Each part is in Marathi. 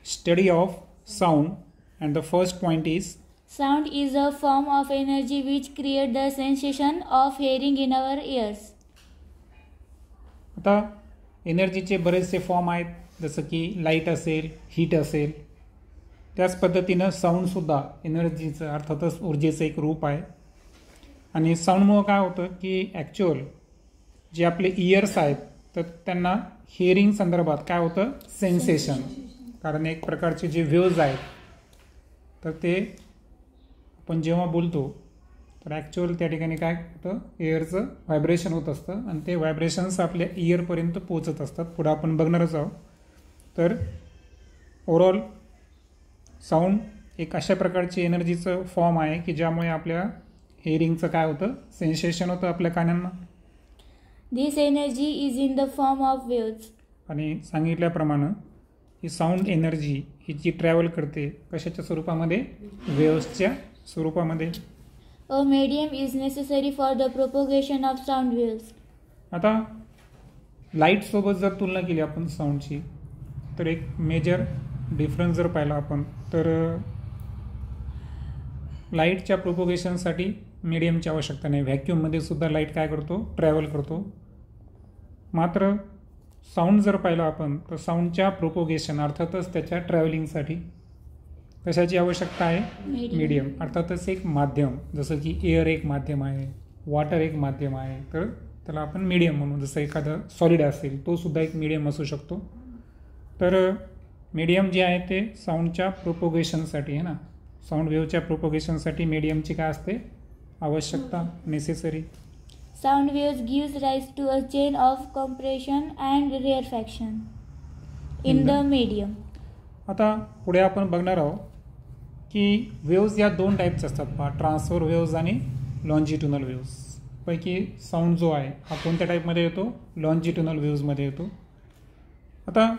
study of sound, and the first point is Sound is a form of energy which creates the sensation of hearing in our ears. आता एनर्जीचे बरेचसे फॉर्म आहेत, जसं की लाईट असेल, हीट असेल. त्याच पद्धतीनं साऊंडसुद्धा एनर्जीचं अर्थातच ऊर्जेचं एक रूप आहे. आणि साऊंडमुळं काय होतं की ॲक्च्युअल जे आपले इयर्स आहेत तर त्यांना हिअरिंग संदर्भात काय होतं, सेन्सेशन. कारण एक प्रकारचे जे वेव्ज आहेत तर ते आपण जेव्हा बोलतो तर ॲक्च्युअल त्या ठिकाणी काय होतं, एअरचं व्हायब्रेशन होत असतं आणि ते व्हायब्रेशन्स आपल्या इयरपर्यंत पोचत असतात. पुढं आपण बघणारच आहोत. तर ओव्हरऑल साऊंड एक अशा प्रकारची एनर्जीचं फॉर्म आहे की ज्यामुळे आपल्या हिअरिंगचं काय होतं, सेन्सेशन होतं आपल्या कानांना. This energy is in the form of waves. आणि सांगितल्याप्रमाणे ही साऊंड एनर्जी ही जी ट्रॅव्हल करते कशाच्या स्वरूपामध्ये, वेव्सच्या स्वरूपामध्ये. A medium is necessary for the propagation of sound waves. आता लाईटसोबत जर तुलना केली आपण साऊंडची तर एक मेजर डिफरन्स जर पाहिला आपण तर लाईटच्या प्रोपोगेशनसाठी मीडियमची आवश्यकता नाही. व्हॅक्यूममध्ये सुद्धा लाईट काय करतो, ट्रॅव्हल करतो. मात्र साऊंड जर पाहिलं आपण तर साऊंडच्या प्रोपोगेशन अर्थातच त्याच्या ट्रॅव्हलिंगसाठी कशाची आवश्यकता आहे, मीडियम. अर्थातच एक माध्यम, जसं की एअर एक माध्यम आहे, वॉटर एक माध्यम आहे, तर त्याला आपण मीडियम म्हणू. जसं एखादं सॉलिड असेल तो सुद्धा एक मीडियम असू शकतो. तर मीडियम जे आहे ते साऊंडच्या प्रोपोगेशनसाठी आहे ना, साऊंड वेव्हच्या प्रोपोगेशनसाठी मीडियमची काय असते, आवश्यकता, necessary. Sound waves gives rise to a chain of compression and rarefaction in the medium. आता पुढे आपण बघणार आहोत की वेव्ज या दोन टाईपचे असतात पहा, ट्रान्सफर वेव्ज आणि लॉन्जिट्युनल वेव्ज. पैकी साऊंड जो आहे हा कोणत्या टाईपमध्ये येतो, लॉन्जिट्युनल वेव्जमध्ये येतो. आता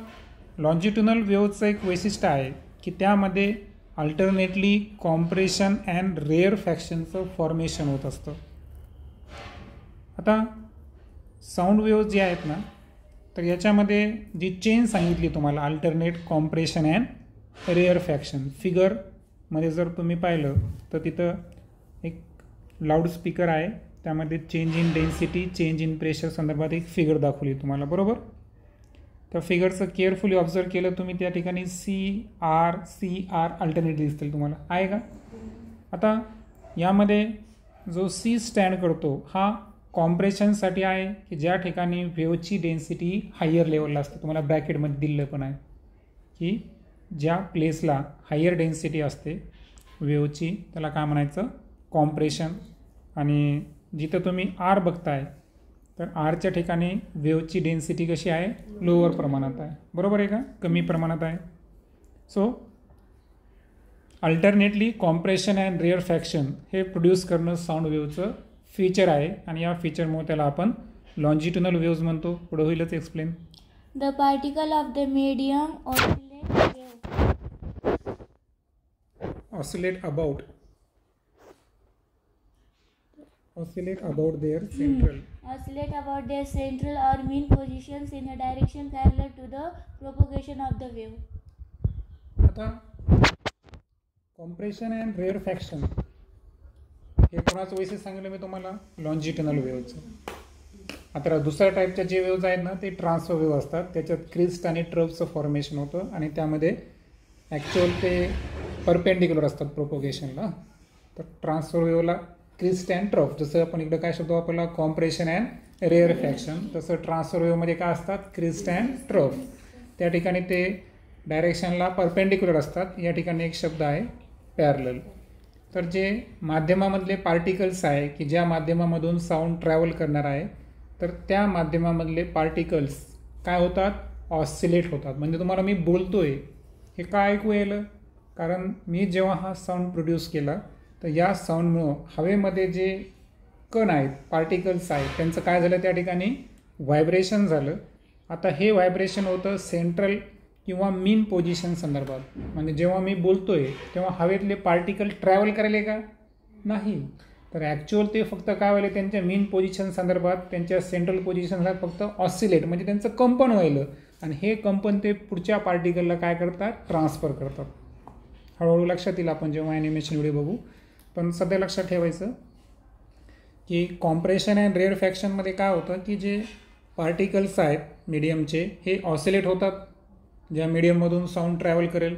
लॉन्जिट्युनल वेव्जचं एक वैशिष्ट्य आहे की त्यामध्ये अल्टरनेटली कॉम्प्रेशन अँड रेअरफॅक्शनचं फॉर्मेशन होत असतं. आता साऊंड वेव्ज जे आहेत ना तर याच्यामध्ये जी चेन सांगितली तुम्हाला, अल्टरनेट कॉम्प्रेशन अँड रेअरफॅक्शन, फिगरमध्ये जर तुम्ही पाहिलं तर तिथं एक लाऊडस्पीकर आहे, त्यामध्ये change in density, change in pressure संदर्भात एक फिगर दाखवली तुम्हाला, बरोबर. त्या फिगरचं केअरफुली ऑब्झर्व केलं तुम्ही त्या ठिकाणी CR अल्टरनेट दिसतील तुम्हाला, आहे का. आता यामध्ये जो C स्टँड करतो हा कॉम्प्रेशनसाठी आहे की ज्या ठिकाणी वेव्हची डेन्सिटी हायर लेवलला असते. तुम्हाला ब्रॅकेटमध्ये दिलेलं पण आहे की ज्या प्लेसला हायर डेन्सिटी असते वेव्हची त्याला काय म्हणायचं, कॉम्प्रेशन. आणि जिथं तुम्ही R बघताय तर Rच्या ठिकाणी वेव्हची डेन्सिटी कशी आहे, लोअर प्रमाणात आहे, बरोबर आहे का, कमी प्रमाणात आहे. सो अल्टरनेटली कॉम्प्रेशन अँड रेअरफॅक्शन हे प्रोड्यूस करणं साऊंड वेव्हचं फीचर आहे आणि या फीचरमुळे त्याला आपण लॉन्जिट्युनल वेव्ज म्हणतो. पुढे होईलच explain. The particle of the medium oscillate about their central. Oscillate about their central or mean positions in a direction parallel to the propagation of the wave. आता कॉम्प्रेशन अँड रेअरफॅक्शन हे कोणाचं वैशिष्ट्य सांगितलं मी तुम्हाला, लॉन्जिट्युनल वेव्हचं. आता दुसऱ्या टाईपच्या जे वेव्ज आहेत ना ते ट्रान्सफर वेव्ह असतात, त्याच्यात क्रिस्ट आणि ट्रफचं फॉर्मेशन होतं आणि त्यामध्ये ॲक्च्युअल ते परपेंडिक्युलर असतात प्रोपोगेशनला. तर ट्रान्सफर वेव्हला क्रिस्ट अँड ट्रफ, जसं आपण इकडं काय शब्द वापरला, कॉम्प्रेशन अँड रेअरफॅक्शन, तसं ट्रान्सफर वेव्हमध्ये काय असतात, क्रिस्ट अँड ट्रफ. त्या ठिकाणी ते डायरेक्शनला परपेंडिक्युलर असतात. या ठिकाणी एक शब्द आहे पॅरलल. तर जे माध्यमामधले पार्टिकल्स आहे की ज्या माध्यमामधून साऊंड ट्रॅव्हल करणार आहे तर त्या माध्यमामधले पार्टिकल्स काय होतात, ऑसिलेट होतात. म्हणजे तुम्हाला मी बोलतोय हे काय ऐकू येईल, कारण मी जेव्हा हा साऊंड प्रोड्यूस केला तर या साऊंडमुळं हवेमध्ये जे कण आहेत, पार्टिकल्स आहेत, त्यांचं काय झालं, त्या ठिकाणी व्हायब्रेशन झालं. आता हे व्हायब्रेशन होतं सेंट्रल किंवा मीन पोझिशन संदर्भात. म्हणजे जेव्हा मी बोलतोय तेव्हा हवेतले पार्टिकल ट्रॅव्हल करायले का, नाही. तर ॲक्च्युअल ते फक्त काय व्हायला, त्यांच्या मीन पोझिशन संदर्भात, त्यांच्या सेंट्रल पोझिशनला फक्त ऑसिलेट म्हणजे त्यांचं कंपन व्हायलं. आणि हे कंपन ते पुढच्या पार्टिकलला काय करतात, ट्रान्सफर करतात. हळूहळू लक्षात येईल आपण जेव्हा ॲनिमेशन व्हिडिओ बघू. पण सध्या लक्षात ठेवायचं की कॉम्प्रेशन अँड रेअरफॅक्शनमध्ये काय होतं की जे पार्टिकल्स आहेत मीडियमचे हे ऑसिलेट होतात, ज्या मीडियममधून साऊंड ट्रॅव्हल करेल.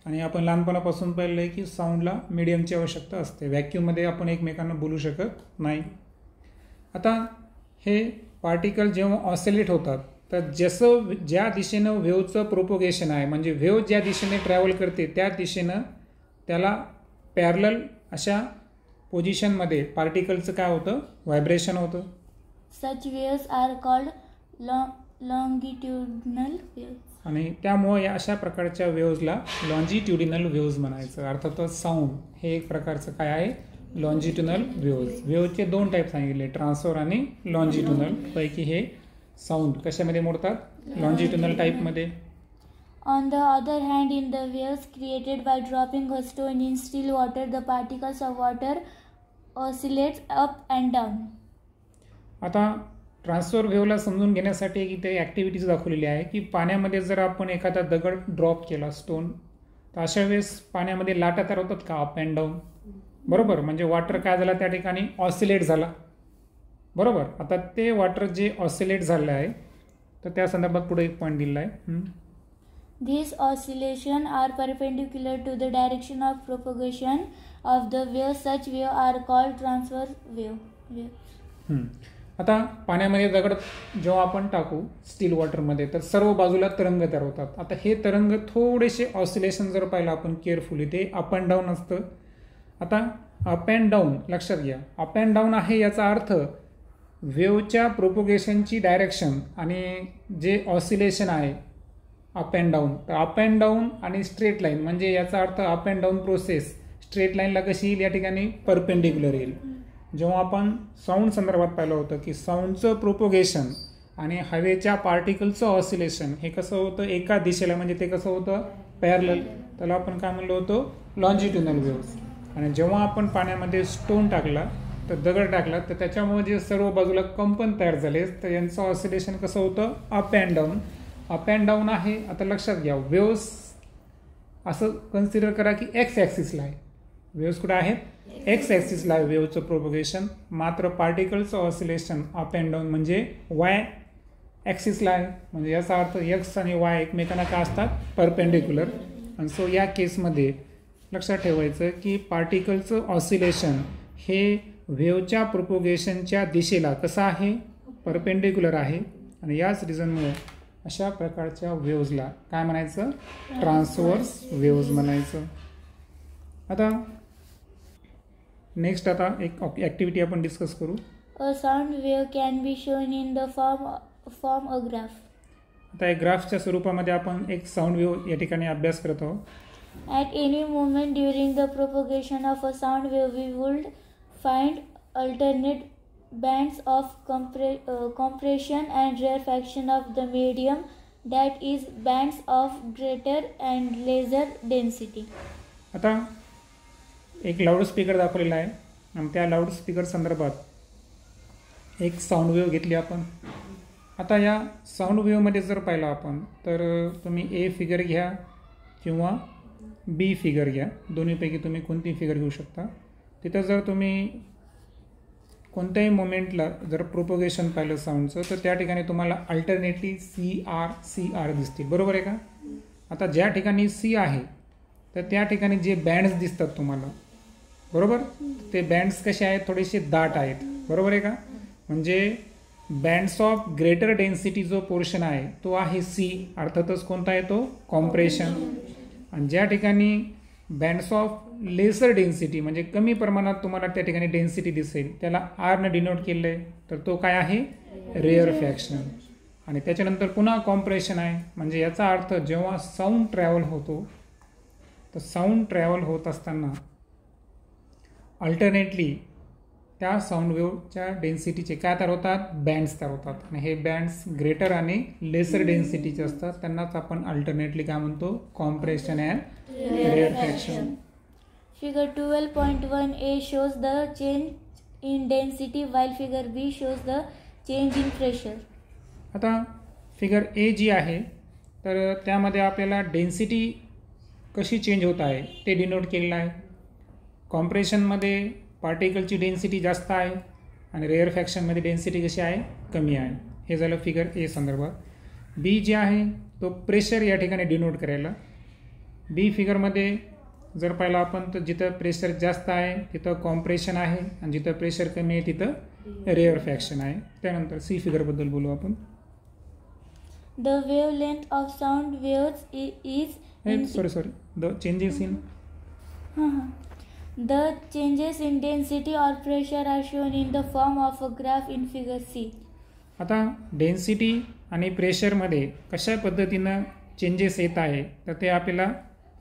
आणि आपण लहानपणापासून पाहिलं आहे की साऊंडला मीडियमची आवश्यकता असते. व्हॅक्यूममध्ये आपण एकमेकांना बोलू शकत नाही. आता हे पार्टिकल जेव्हा ऑसिलेट होतात तर जसं ज्या दिशेनं वेव्हचं प्रोपोगेशन आहे, म्हणजे वेव्ह ज्या दिशेने ट्रॅव्हल करते त्या दिशेनं त्याला पॅरलल अशा पोझिशनमध्ये पार्टिकलचं काय होतं, व्हायब्रेशन होतं. Such waves are called longitudinal waves. आणि त्यामुळे या अशा प्रकारच्या वेव्हजला लॉन्जिट्युडिनल वेव्हज म्हणायचं. अर्थातच साऊंड हे एक प्रकारचं काय आहे, लॉन्जिट्युडिनल वेव्हज. वेव्हचे 2 टाईप सांगितले, ट्रान्सफर आणि लॉन्जिट्युडिनल. पैकी हे साऊंड कशामध्ये मोडतात, लॉन्जिट्युडिनल टाईपमध्ये. On the other hand, in the waves created by dropping a stone in still water, the particles of water oscillates up and down. आता ट्रान्सफर वेव्हला समजून घेण्यासाठी इथे ॲक्टिव्हिटीज दाखवलेली आहे की पाण्यामध्ये जर आपण एखादा दगड ड्रॉप केला, स्टोन, तर अशा वेळेस पाण्यामध्ये लाटा तयार होतात का, अप अँड डाऊन. बरोबर, म्हणजे वॉटर काय झाला त्या ठिकाणी, ऑसिलेट झाला. बरोबर. आता ते वॉटर जे ऑसिलेट झालं आहे तर त्या संदर्भात पुढे एक पॉईंट दिला आहे. These oscillations are perpendicular to the direction of propagation of the wave. Such waves are called transverse waves. आता पाण्यामध्ये दगड जेव्हा आपण टाकू स्टील वॉटरमध्ये तर सर्व बाजूला तरंग तयार होतात. आता हे तरंग थोडेसे ऑसिलेशन जर पाहिलं आपण केअरफुली ते अप अँड डाऊन असतं. आता अप अँड डाऊन लक्षात घ्या, अप अँड डाऊन आहे याचा अर्थ वेव्हच्या प्रोपोगेशनची डायरेक्शन आणि जे ऑसिलेशन आहे अप अँड डाऊन, तर अप अँड डाऊन आणि स्ट्रेट लाईन, म्हणजे याचा अर्थ up and down process straight लाईनला कशी येईल, या ठिकाणी परपेंडिक्युलर येईल. जेव्हा आपण साऊंड संदर्भात पाहिलं होतं की साऊंडचं प्रोपोगेशन आणि हवेच्या पार्टिकलचं ऑसिलेशन हे कसं होतं, एका दिशेला, म्हणजे ते कसं होतं, पॅरलल. त्याला आपण काय म्हणलो होतो, लॉन्जिट्युडिनल वेव्हज. आणि जेव्हा आपण पाण्यामध्ये स्टोन टाकला, तर दगड टाकला, तर त्याच्यामुळे जे सर्व बाजूला कंपन तयार झाले तर यांचं ऑसिलेशन कसं होतं, up and down. Up and down आहे. आता लक्षात घ्या, वेव्स असं कन्सिडर करा की एक्स ॲक्सिसला आहे. वेव्स कुठे आहेत, एक्स ॲक्सिसला आहे वेव्हचं प्रोपोगेशन. मात्र पार्टिकलचं ऑसिलेशन अप अँड डाऊन म्हणजे वाय ॲक्सिसला आहे. म्हणजे याचा अर्थ एक्स आणि वाय एकमेकांना काय असतात, परपेंडिक्युलर. आणि सो या केसमध्ये लक्षात ठेवायचं की पार्टिकलचं ऑसिलेशन हे वेव्हच्या प्रोपोगेशनच्या दिशेला कसं आहे, परपेंडिक्युलर आहे. आणि याच रिझनमुळे अशा प्रकारच्या वेव्हजला काय म्हणायचं, ट्रान्सवर्स वेव्हज म्हणायचं. आता नेक्स्ट आता एक ॲक्टिव्हिटी आपण डिस्कस करू. A sound wave can be shown in the form a graph. आता एक ग्राफच्या स्वरूपामध्ये आपण एक साऊंड वेव्ह या ठिकाणी अभ्यास करत आहोत. At any moment during the propagation of a sound wave, we would find alternate bands of compression and rarefaction of the medium, that is bands of greater and lesser density. आता एक लाऊडस्पीकर दाखवलेला आहे आणि त्या लाऊडस्पीकर संदर्भात एक साऊंड वेव्ह घेतली आपण. आता या साऊंड वेव्हमध्ये जर पाहिलं आपण तर तुम्ही ए फिगर घ्या किंवा बी फिगर घ्या, दोन्हीपैकी तुम्ही कोणती फिगर घेऊ शकता. तिथं जर तुम्ही कोणत्याही मोमेंटला जर प्रोपोगेशन पाहिलं साऊंडचं तर त्या ठिकाणी तुम्हाला अल्टरनेटली सी आर दिसतील. बरोबर आहे का. आता ज्या ठिकाणी सी आहे तर त्या ठिकाणी जे बँड्स दिसतात तुम्हाला, बरोबर, ते बँड्स कसे आहेत, थोडेसे दाट आहेत. बरोबर आहे का. म्हणजे बँड्स ऑफ ग्रेटर डेन्सिटी जो पोर्शन आहे तो आहे सी. अर्थातच कोणता आहे तो, कॉम्प्रेशन. आणि ज्या ठिकाणी बँड्स ऑफ लेसर डेन्सिटी म्हणजे कमी प्रमाणात तुम्हाला त्या ठिकाणी डेन्सिटी दिसेल त्याला आरनं डिनोट केलं आहे, तर तो काय आहे, रेअरफॅक्शन. आणि त्याच्यानंतर पुन्हा कॉम्प्रेशन आहे. म्हणजे याचा अर्थ जेव्हा साऊंड ट्रॅव्हल होतो तर साऊंड ट्रॅव्हल होत असताना अल्टरनेटली त्या साऊंड वेव्हच्या डेन्सिटीचे काय तयार होतात, बँड्स तयार होतात. आणि हे बँड्स ग्रेटर आणि लेसर डेन्सिटीचे असतात. त्यांनाच आपण अल्टरनेटली काय म्हणतो, compression and rarefaction. Figure 12.1a shows the change in density while figure B shows the change in pressure. आता फिगर ए जी आहे तर त्यामध्ये आपल्याला डेन्सिटी कशी चेंज होत आहे ते डिनोट केलेलं आहे. कॉम्प्रेशनमध्ये पार्टिकलची डेन्सिटी जास्त आहे आणि रेअर फॅक्शनमध्ये डेन्सिटी कशी आहे, कमी आहे. हे झालं फिगर ए संदर्भात. बी जे आहे तो प्रेशर या ठिकाणी डिनोट करायला. बी फिगरमध्ये जर पाहिलं आपण तर जिथं प्रेशर जास्त आहे तिथं कॉम्प्रेशन आहे आणि जिथं प्रेशर कमी आहे तिथं रेअर फॅक्शन आहे. त्यानंतर सी फिगरबद्दल बोलू आपण. The wavelength of sound waves is sorry the changes in the changes in density or pressure are shown in the form of a graph in figure C. आता डेन्सिटी आणि प्रेशरमध्ये कशा पद्धतीनं चेंजेस येत आहे तर ते आपल्याला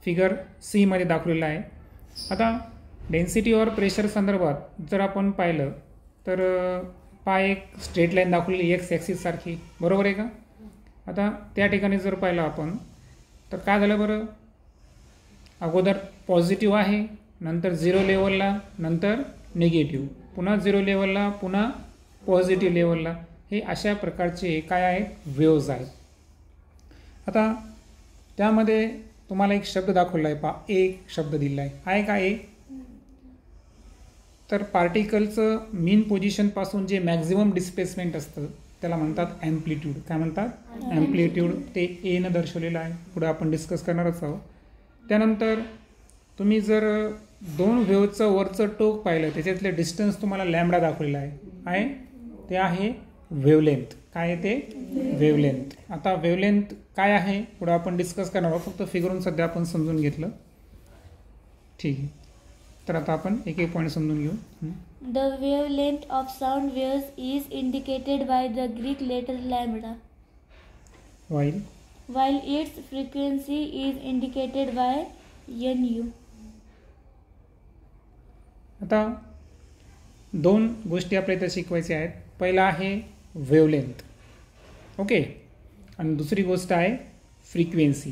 फिगर सी मध्ये दाखवलेलं आहे. आता डेन्सिटी और प्रेशर संदर्भात जर आपण पाहिलं तर एक स्ट्रेट लाईन दाखवलेली एक्स ॲक्सिस सारखी, बरोबर आहे का. आता त्या ठिकाणी जर पाहिलं आपण तर काय झालं बरं, अगोदर पॉझिटिव्ह आहे, नंतर 0 लेवलला, नंतर निगेटिव्ह, पुन्हा 0 लेवलला, पुन्हा पॉझिटिव्ह लेवलला. हे अशा प्रकारचे काय आहेत, वेव्ज आहेत. आता त्यामध्ये तुम्हाला एक शब्द दाखवला आहे, एक शब्द दिला आहे का ए. तर पार्टिकलचं मीन पोझिशनपासून जे मॅक्झिमम डिस्प्लेसमेंट असतं त्याला म्हणतात ॲम्प्लिट्यूड. काय म्हणतात, ॲम्प्लिट्यूड. ते एनं दर्शवलेलं आहे, पुढे आपण डिस्कस करणारच आहोत. त्यानंतर तुम्ही जर 2 वेव्हचं वरचं टोक पाहिलं त्याच्यातले डिस्टन्स तुम्हाला लॅम्बडा दाखवलेला आहे, ते आहे वेवलेंथ. काय आहे ते, वेवलेंथ. आता वेवलेंथ काय आहे पुढे आपण डिस्कस करणार आहोत, फक्त फिगरून सध्या आपण समजून घेतलं, ठीक आहे. तर आता आपण एक एक पॉईंट समजून घेऊ. The wavelength of sound waves is indicated by the Greek letter lambda, while its frequency is indicated by nu. आता 2 गोष्टी आपल्याला इथं शिकवायच्या आहेत. पहिला आहे वेवलेंथ, ओके, आणि दुसरी गोष्ट आहे फ्रिक्वेन्सी.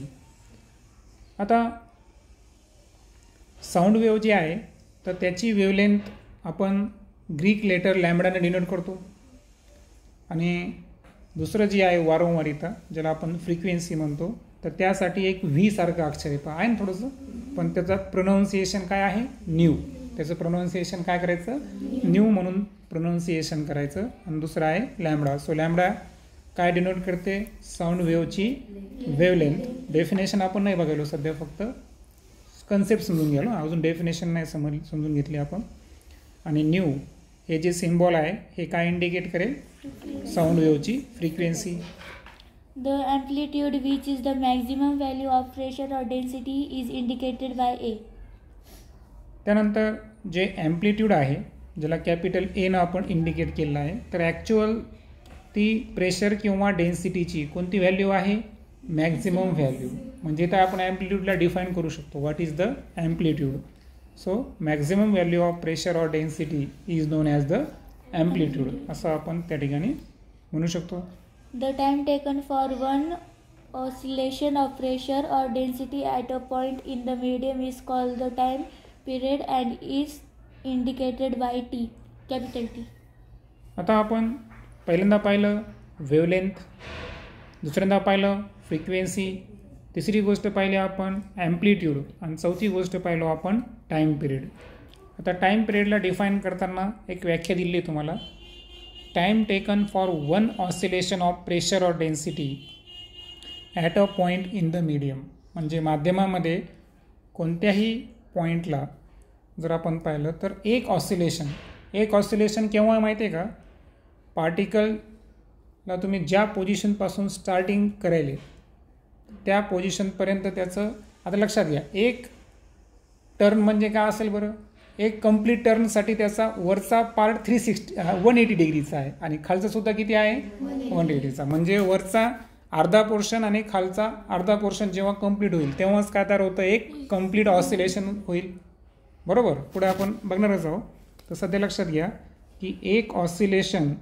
आता साऊंड वेव्ह जी आहे तर त्याची वेवलेंथ आपण ग्रीक लेटर लॅम्बडाने डिनोट करतो, आणि दुसरं जी आहे वारंवारिता ज्याला आपण फ्रिक्वेन्सी म्हणतो, तर त्यासाठी एक व्ही सारखं अक्षर आहे ना थोडंसं, पण त्याचं प्रोनाऊन्सिएशन काय आहे, न्यू. त्याचं प्रोनाऊन्सिएशन काय करायचं, न्यू म्हणून प्रोनाऊन्सिएशन करायचं. आणि दुसरं आहे लॅम्बडा. सो लॅम्बडा काय डिनोट करते, साऊंड वेव्हची वेवलेंथ. डेफिनेशन आपण नाही बघायलो सध्या, फक्त कन्सेप्ट समजून घ्यालो, अजून डेफिनेशन नाही समजून घेतली आपण. आणि न्यू हे जे सिम्बॉल आहे हे काय इंडिकेट करेल, साऊंड वेव्हची frequency. The amplitude, which is the maximum value of pressure or density, is indicated by A. त्यानंतर जे ॲम्प्लिट्यूड आहे ज्याला कॅपिटल एनं आपण इंडिकेट केलेलं आहे, तर ॲक्च्युअल ती प्रेशर किंवा डेन्सिटीची कोणती व्हॅल्यू आहे, मॅक्झिमम व्हॅल्यू. म्हणजे तर आपण ॲम्प्लिट्यूडला डिफाईन करू शकतो, what is the amplitude. So maximum value of pressure or density is non as the amplitude, असं आपण त्या ठिकाणी म्हणू शकतो. The time taken for one oscillation of pressure or density at a point in the medium is called the time period and is indicated by T, capital T. आता आपण पहिल्यांदा पाहिलं वेवलेंथ, दुसऱ्यांदा पाहिलं फ्रिक्वेन्सी, तिसरी गोष्ट पाहिली आपण ॲम्प्लिट्यूड, आणि चौथी गोष्ट पाहिलो आपण टाईम पिरियड. आता टाईम पिरियडला डिफाईन करताना एक व्याख्या दिली आहे तुम्हाला, time taken for one oscillation of pressure or density at a point in the medium. म्हणजे माध्यमामध्ये कोणत्याही पॉईंटला जर आपण पाहिलं तर एक ऑसिलेशन केव्हा माहिती आहे का, पार्टिकलला तुम्ही ज्या पोझिशनपासून स्टार्टिंग करायले त्या पोझिशनपर्यंत त्याचं, आता लक्षात घ्या, एक टर्न म्हणजे काय असेल बरं, एक कंप्लीट टर्नसाठी त्याचा वरचा पार्ट 180 डिग्रीचा आहे आणि खालचा सुद्धा किती आहे, 180चा. म्हणजे वरचा अर्धा पोर्शन आणि खालचा अर्धा पोर्शन जेव्हा कंप्लीट होईल तेव्हाच काय तयार होतं, एक कंप्लीट ऑसिलेशन होईल, बरोबर. पुढे आपण बघणारच आहोत. तर सध्या लक्षात घ्या की एक ऑसिलेशन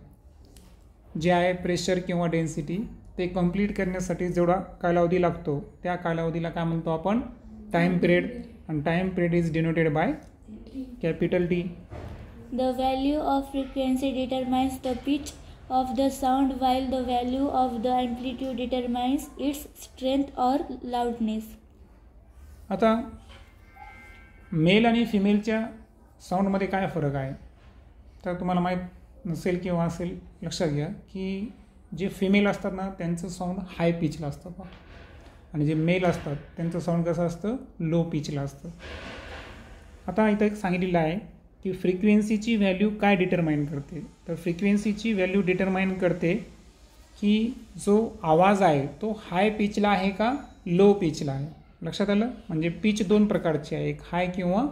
जे आहे प्रेशर किंवा डेन्सिटी ते कंप्लीट करण्यासाठी जेवढा कालावधी लागतो त्या कालावधीला काय म्हणतो आपण, टाईम पिरियड. आणि time period is denoted by capital T. The value of frequency determines the pitch of the sound, while the value of the amplitude determines its strength or loudness. आता मेल आणि फिमेलच्या साऊंडमध्ये काय फरक आहे तर तुम्हाला माहीत नसेल किंवा असेल, लक्षात घ्या की जे फिमेल असतात ना त्यांचं साऊंड हाय पिचला असतं आणि जे मेल असतात त्यांचं साऊंड कसं असतं, लो पिचला असतं. आता इथं एक सांगितलेलं आहे की फ्रिक्वेन्सीची व्हॅल्यू काय डिटरमाइन करते, तर फ्रिक्वेन्सीची व्हॅल्यू डिटरमाइन करते की जो आवाज आहे तो हाय पिचला आहे का लो पिचला आहे. लक्षात आलं, म्हणजे पिच दोन प्रकारची आहे, एक हाय किंवा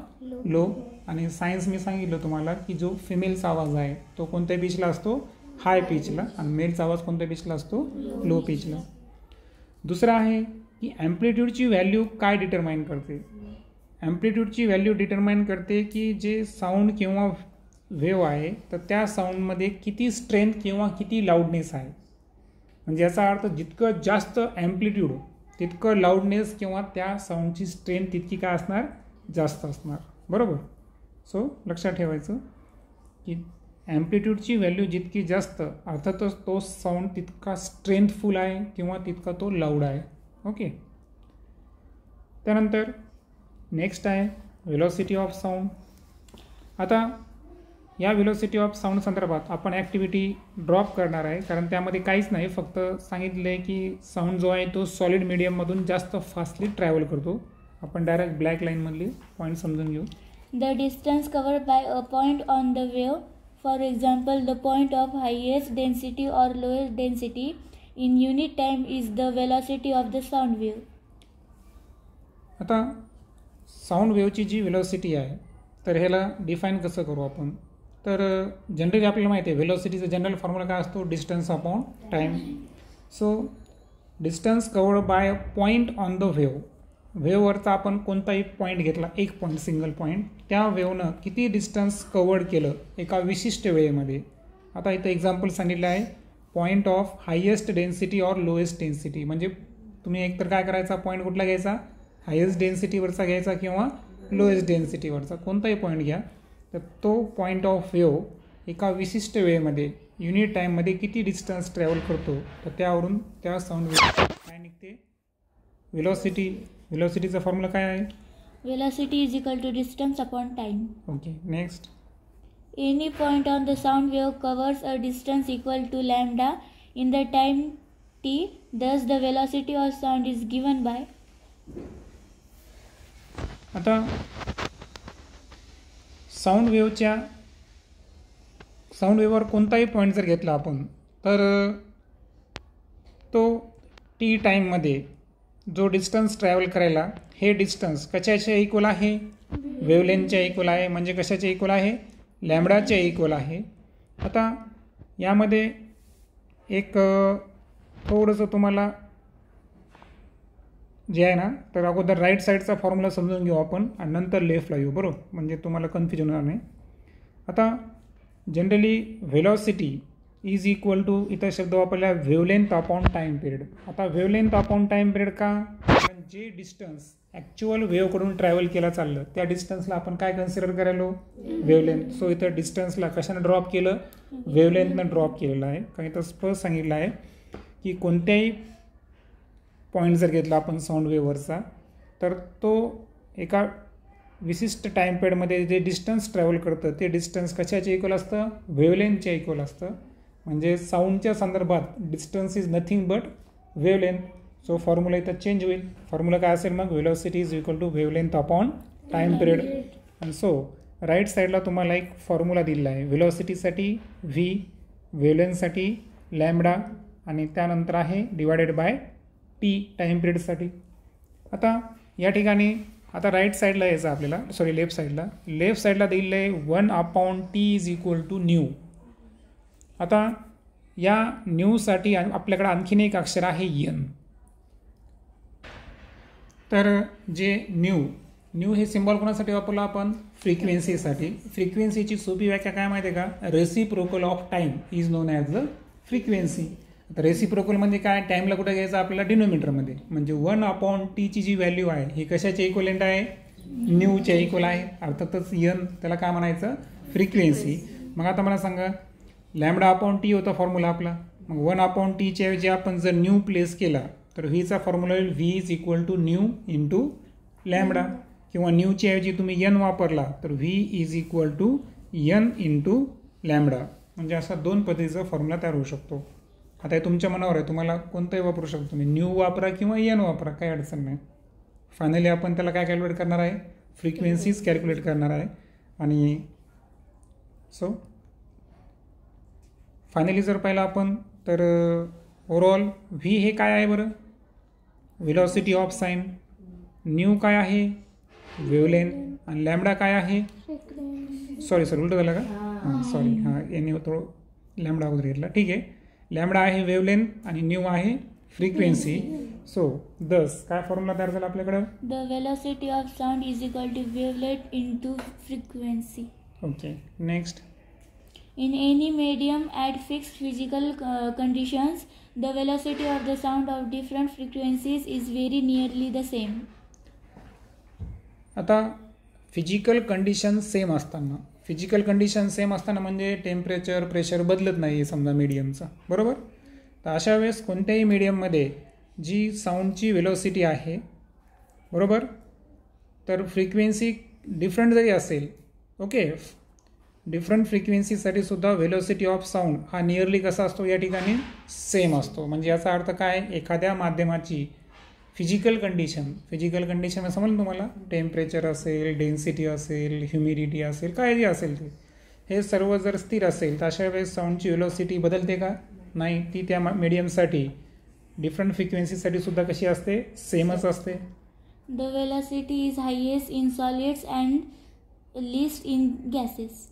लो. आणि सायन्स मी सांगितलं तुम्हाला की जो फिमेलचा आवाज आहे तो कोणत्या पिचला असतो, हाय पिचला, आणि मेलचा आवाज कोणत्या पिचला असतो, लो पिचला. दुसरं आहे की ॲम्प्लिट्यूडची व्हॅल्यू काय डिटरमाइन करते. ॲम्प्लिट्यूडची व्हॅल्यू डिटरमाइन करते की जे साऊंड किंवा वेव्ह आहे तर त्या साऊंडमध्ये किती स्ट्रेंथ किंवा किती लाऊडनेस आहे. म्हणजे याचा अर्थ जितकं जास्त ॲम्प्लिट्यूड तितकं लाऊडनेस किंवा त्या साऊंडची स्ट्रेंथ तितकी काय असणार, जास्त असणार. बरोबर. सो लक्षात ठेवायचं की ॲम्प्लिट्यूडची व्हॅल्यू जितकी जास्त अर्थातच तो साऊंड तितका स्ट्रेंथफुल आहे किंवा तितका तो लाऊड आहे. ओके. त्यानंतर नेक्स्ट आहे व्हेलॉसिटी ऑफ साऊंड. आता या व्हेलॉसिटी ऑफ साऊंड संदर्भात आपण ॲक्टिव्हिटी ड्रॉप करणार आहे, कारण त्यामध्ये काहीच नाही, फक्त सांगितलं आहे की साऊंड जो आहे तो सॉलिड मीडियममधून जास्त फास्टली ट्रॅव्हल करतो. आपण डायरेक्ट ब्लॅक लाईनमधली पॉईंट समजून घेऊ. The distance covered by a point on the wave, for example the point of highest density or lowest density in unit time, is the velocity of the sound wave. आता साऊंड वेव्हची जी व्हेलॉसिटी आहे तर ह्याला डिफाईन कसं करू आपण, तर जनरली आपल्याला माहिती आहे व्हेलॉसिटीचा जनरल फॉर्म्युला काय असतो, distance upon time. So distance covered by a point on the wave, वेव्हवरचा आपण कोणताही पॉईंट घेतला, एक पॉईंट, सिंगल पॉईंट, त्या वेव्हनं किती डिस्टन्स कवर्ड केलं एका विशिष्ट वेळेमध्ये. आता इथं एक्झाम्पल सांगितलं आहे point of highest density or lowest density. म्हणजे तुम्ही एकतर काय करायचा, पॉईंट कुठला घ्यायचा, हायेस्ट डेन्सिटीवरचा घ्यायचा किंवा लोएस्ट डेन्सिटीवरचा, कोणताही पॉईंट घ्या. तर तो पॉईंट ऑफ वेव्ह एका विशिष्ट वेळेमध्ये युनिट टाईममध्ये किती डिस्टन्स ट्रॅव्हल करतो, तर त्यावरून त्या साऊंड वेव्ह काय निघते, व्हेलॉसिटी. व्हेलॉसिटीचा फॉर्म्युला काय आहे, Velocity is equal to distance upon time. Okay. Next, Any point on the sound wave covers a distance equal to lambda in the time t. Thus the velocity of sound is given by. आता साऊंड वेव्हवर कोणताही पॉईंट जर घेतला आपण तर तो टी टाईममध्ये जो डिस्टन्स ट्रॅव्हल करायला, हे डिस्टन्स कशाच्या इक्वल आहे, वेव्हलेंथच्या इक्वल आहे. म्हणजे कशाच्या इक्वल आहे, लॅम्बडाच्या इक्वल आहे. आता यामध्ये एक थोडंसं तुम्हाला जे आहे ना, तर अगोदर राईट साईडचा फॉर्म्युला समजून घेऊ आपण आणि नंतर लेफ्टला येऊ, बरोबर, म्हणजे तुम्हाला कन्फ्युजन होणार नाही. आता generally velocity is equal to, इथं शब्द वापरला वेव्हलेंथ अपॉन टाईम पिरियड. आता वेव्हलेंथ अपॉन टाईम पिरियड का, कारण जे डिस्टन्स ॲक्च्युअल वेव्हकडून ट्रॅव्हल केला चाललं त्या डिस्टन्सला आपण काय कन्सिडर करायलो, वेव्हलेंथ. सो इथं डिस्टन्सला कशानं ड्रॉप केलं, वेव्हलेंथनं ड्रॉप केलेलं आहे. कारण इथं स्पष्ट सांगितलं आहे की कोणत्याही पॉईंट जर घेतला आपण साऊंड वेव्हवरचा तर तो एका विशिष्ट टाईम पिरियडमध्ये जे डिस्टन्स ट्रॅव्हल करतं ते डिस्टन्स कशाच्या इक्वल असतं, वेव्हलेंथच्या इक्वल असतं. म्हणजे साऊंडच्या संदर्भात distance is nothing but wavelength. So formula इथं चेंज होईल. फॉर्म्युला काय असेल मग, velocity is equal to wavelength upon time period. आणि सो राईट साईडला तुम्हाला एक फॉर्म्युला दिलेला आहे, व्हेलॉसिटीसाठी व्ही, वेव्हलेंथसाठी लॅम्बडा, आणि त्यानंतर आहे डिवायडेड बाय टी टाईम पिरियडसाठी. आता या ठिकाणी आता राईट साईडला यायचं आपल्याला, सॉरी लेफ्ट साईडला दिलेलं आहे 1/t is equal to new. आता या न्यूसाठी आपल्याकडे आणखीन एक अक्षर आहे एन. तर जे न्यू हे सिम्बॉल कोणासाठी वापरलं आपण, फ्रिक्वेन्सीसाठी. फ्रिक्वेन्सीची सोपी व्याख्या काय माहिती आहे का, reciprocal of time is non as the frequency. तर रेसिप्रोकल म्हणजे काय, टाईमला कुठे घ्यायचं आपल्याला, डिनोमिनेटरमध्ये. म्हणजे 1/t ची जी व्हॅल्यू आहे ही कशाच्या इक्वलेंट आहे, न्यूच्या इक्वल आहे. अर्थातच एन त्याला काय म्हणायचं, फ्रिक्वेन्सी. मग आता मला सांगा लॅमडा अपॉन टी होता फॉर्म्युला आपला. मग 1/t ऐवजी आपण जर न्यू प्लेस केला तर व्हीचा फॉर्म्युला होईल V is equal to nu into lambda, किंवा न्यूच्या ऐवजी तुम्ही एन वापरला तर V is equal to N into lambda. म्हणजे असा 2 पद्धतीचा फॉर्म्युला तयार होऊ शकतो. आता हे तुमच्या मनावर आहे, तुम्हाला कोणताही वापरू शकतो तुम्ही, न्यू वापरा किंवा एन वापरा, काही अडचण नाही. फायनली आपण त्याला काय कॅल्क्युलेट करणार आहे, फ्रिक्वेन्सीज कॅल्क्युलेट करणार आहे. आणि सो फायनली जर पाहिलं आपण तर ओव्हरऑल व्ही हे काय आहे बरं, व्हेलॉसिटी ऑफ साईन, न्यू काय आहे वेवलेंथ, आणि लॅमडा काय आहे, सॉरी उलटं झालं का, हां सॉरी, हां याने थोडं लॅमडा अगोदर घेतला, ठीक आहे. लॅमडा आहे वेवलेंथ आणि न्यू आहे फ्रिक्वेन्सी. सो दस काय फॉर्म्युला तयार झाला आपल्याकडं, the velocity of sound is equal to wavelength into frequency. Okay, next. In any medium at fixed physical conditions, the velocity of the sound of different frequencies is very nearly the same. आता फिजिकल कंडिशन सेम असताना, फिजिकल कंडिशन सेम असताना म्हणजे टेम्परेचर प्रेशर बदलत नाही समजा मीडियमचा, बरोबर. तर अशा वेळेस कोणत्याही मीडियममध्ये जी साऊंडची वेलोसिटी आहे, बरोबर, तर फ्रिक्वेन्सी डिफरंट जरी असेल, ओके, डिफरंट फ्रिक्वेन्सीसाठी सुद्धा वेलोसिटी ऑफ साऊंड हा नियरली कसा असतो या ठिकाणी सेम असतो. म्हणजे याचा अर्थ काय, एखाद्या माध्यमाची फिजिकल कंडिशन समजलं तुम्हाला, टेम्परेचर असेल, डेन्सिटी असेल, ह्युमिडिटी असेल, काय जे असेल ते, हे सर्व जर स्थिर असेल तर अशा वेळेस साऊंडची वेलोसिटी बदलते का, नाही, ती त्या मीडियमसाठी डिफरंट फ्रिक्वेन्सीसाठी सुद्धा कशी असते, सेमच असते. The velocity is highest in solids and least in gases.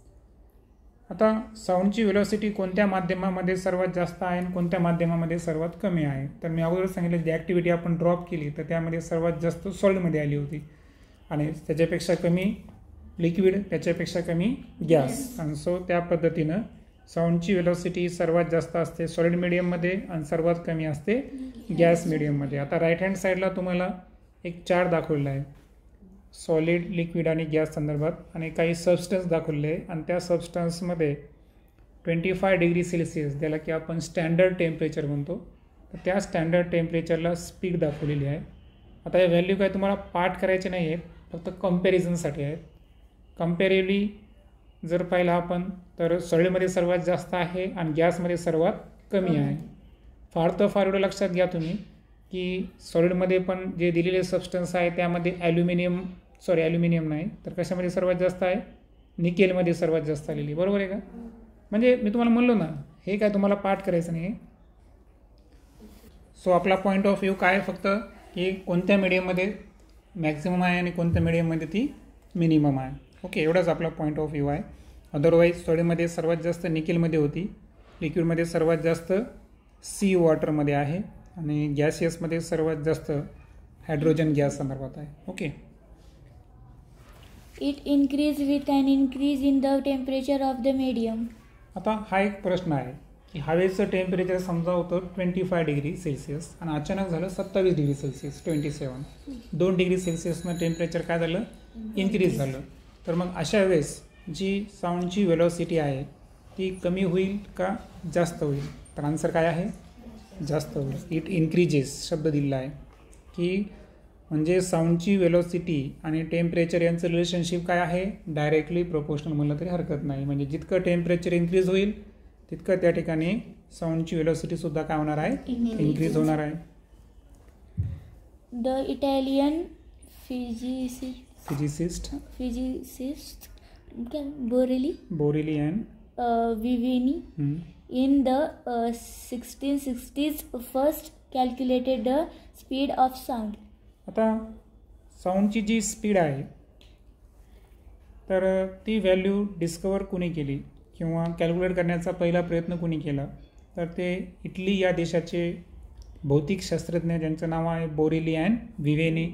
आता साऊंडची वेलोसिटी कोणत्या माध्यमामध्ये सर्वात जास्त आहे आणि कोणत्या माध्यमामध्ये सर्वात कमी आहे, तर मी अगोदर सांगितलं जी ॲक्टिव्हिटी आपण ड्रॉप केली तर त्यामध्ये सर्वात जास्त सॉलिडमध्ये आली होती, आणि त्याच्यापेक्षा कमी लिक्विड, त्याच्यापेक्षा कमी गॅस. आणि सो त्या पद्धतीनं साऊंडची वेलोसिटी सर्वात जास्त असते सॉलिड मिडियममध्ये आणि सर्वात कमी असते गॅस मिडियममध्ये. आता राईट हँड साईडला तुम्हाला एक चार्ट दाखवलेला आहे सॉलिड, लिक्विड आणि गॅस संदर्भात, आणि काही सबस्टन्स दाखवले आहे, आणि त्या सबस्टन्समध्ये 25 डिग्री सेल्सिअस ज्याला की आपण स्टँडर्ड टेम्परेचर म्हणतो, तर त्या स्टँडर्ड टेम्परेचरला स्पीड दाखवलेली आहे. आता या व्हॅल्यू काय तुम्हाला पाठ करायचे नाही आहेत, फक्त कम्पॅरिझनसाठी आहेत. कम्पॅरेटिव्हली जर पाहिलं आपण तर सॉलिडमध्ये सर्वात जास्त आहे आणि गॅसमध्ये सर्वात कमी आहे. फार तर फार एवढं लक्षात घ्या तुम्ही की सॉलिडमध्ये पण जे दिलेले सबस्टन्स आहे त्यामध्ये ॲल्युमिनियम नाही, तर कशामध्ये सर्वात जास्त आहे, निकेलमध्ये सर्वात जास्त आलेली, बरोबर आहे का. म्हणजे मी तुम्हाला म्हणलो ना, हे काय तुम्हाला पाठ करायचं नाही. सो आपला पॉईंट ऑफ व्ह्यू काय, फक्त की कोणत्या मीडियममध्ये मॅक्झिमम आहे आणि कोणत्या मीडियममध्ये ती मिनिमम आहे, ओके, एवढाच आपला पॉईंट ऑफ व्ह्यू आहे. अदरवाईज सॉलिडमध्ये सर्वात जास्त निकेलमध्ये होती, लिक्विडमध्ये सर्वात जास्त सी वॉटरमध्ये आहे, आणि गॅसियसमध्ये सर्वात जास्त हायड्रोजन गॅस संदर्भात आहे, okay. It increase with an increase in the temperature of the medium. आता हा एक प्रश्न आहे की हवेचं टेम्परेचर समजा होतं 25 डिग्री सेल्सिअस आणि अचानक झालं 27 डिग्री सेल्सिअस, 27, 2 डिग्री सेल्सिअसनं टेम्परेचर काय झालं, इन्क्रीज झालं. तर मग अशा वेळेस जी साऊंडची वेलोसिटी आहे ती कमी होईल का जास्त होईल, तर आन्सर काय आहे, जास्त होईल. इट इन्क्रीजेस शब्द दिलेला आहे की म्हणजे साऊंडची वेलोसिटी आणि टेम्परेचर यांचं रिलेशनशिप काय आहे, डायरेक्टली प्रोपोर्शनल म्हणलं तरी हरकत नाही. म्हणजे जितकं टेम्परेचर इन्क्रीज होईल तितकं त्या ठिकाणी साऊंडची वेलोसिटीसुद्धा काय होणार आहे, इन्क्रीज होणार आहे. The Italian physicist Borelli and Viviani in the 1660s first calculated the speed of sound. आता साऊंडची जी स्पीड आहे तर ती व्हॅल्यू डिस्कवर कुणी केली किंवा कॅल्क्युलेट करण्याचा पहिला प्रयत्न कुणी केला, तर ते इटली या देशाचे भौतिक शास्त्रज्ञ ज्यांचं नाव आहे बोरेली अँड विवेनी,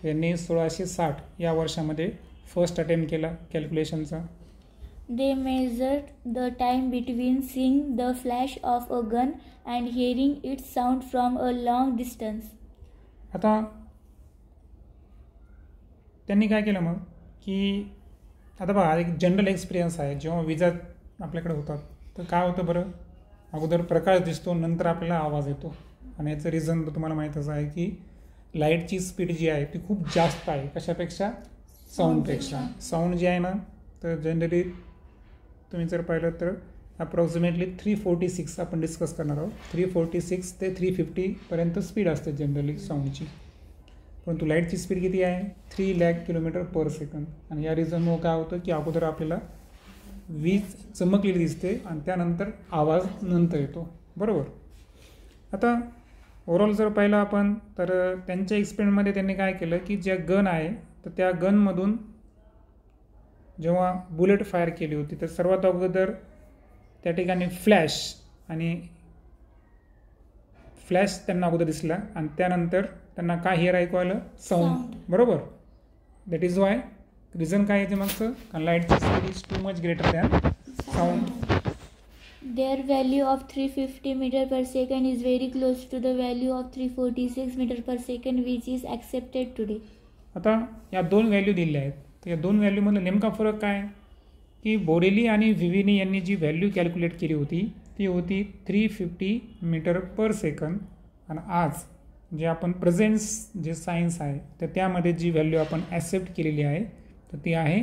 यांनी 1660 या वर्षामध्ये फर्स्ट अटेम्प्ट केला कॅल्क्युलेशनचा. They measured the time between seeing the flash of a gun and hearing its sound from a long distance. आता त्यांनी काय केलं मग की आता बघा एक जनरल एक्सपिरियन्स आहे, जेव्हा विजा आपल्याकडे होतात तर काय होतं बरं, अगोदर प्रकाश दिसतो, नंतर आपल्याला आवाज येतो. आणि याचं रिझन तर तुम्हाला माहीतच आहे की लाईटची स्पीड जी आहे ती खूप जास्त आहे. कशापेक्षा? साऊंडपेक्षा. साऊंड जे आहे ना, तर जनरली तुम्ही जर पाहिलं तर अप्रॉक्सिमेटली 346 आपण डिस्कस करणार आहोत. 346 ते 350पर्यंत स्पीड असते जनरली साऊंडची. परंतु लाईटची स्पीड किती आहे? 3 लाख किलोमीटर पर सेकंद. आणि या रिझनमुळे काय होतं की अगोदर आपल्याला वीज चमकलेली दिसते आणि त्यानंतर आवाज नंतर येतो. बरोबर. आता ओव्हरऑल जर पाहिलं आपण तर त्यांच्या एक्सपेरिमेंटमध्ये त्यांनी काय केलं की ज्या गन आहे तर त्या गनमधून जेव्हा बुलेट फायर केली होती तर सर्वात अगोदर त्या ठिकाणी फ्लॅश त्यांना अगोदर दिसला आणि त्यानंतर त्यांना काय हिअर ऐकू आलं? साऊंड. बरोबर. दॅट इज वाय रिझन काय आहे ते मागचं? कारण लाईटची speed is too much greater than sound. Their value of 350 meter per second is very close to the value of 346 meter per second which is accepted today. आता या दोन व्हॅल्यू दिल्या आहेत. तर या दोन व्हॅल्यूमधला नेमका फरक काय? की बोरेली आणि व्हिव्हिनी यांनी जी व्हॅल्यू कॅल्क्युलेट केली होती ती होती 350 मीटर पर सेकंद. आणि आज जे आपण प्रेझेंट्स जे सायन्स आहे तर त्यामध्ये जी व्हॅल्यू आपण ॲक्सेप्ट केलेली आहे तर ती आहे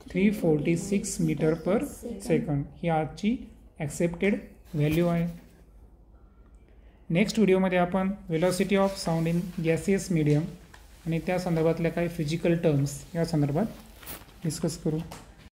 346 मीटर पर सेकंड. ही आजची ॲक्सेप्टेड व्हॅल्यू आहे. नेक्स्ट व्हिडिओमध्ये आपण velocity of sound in gaseous medium आणि त्या संदर्भातल्या काही फिजिकल टर्म्स या संदर्भात डिस्कस करू.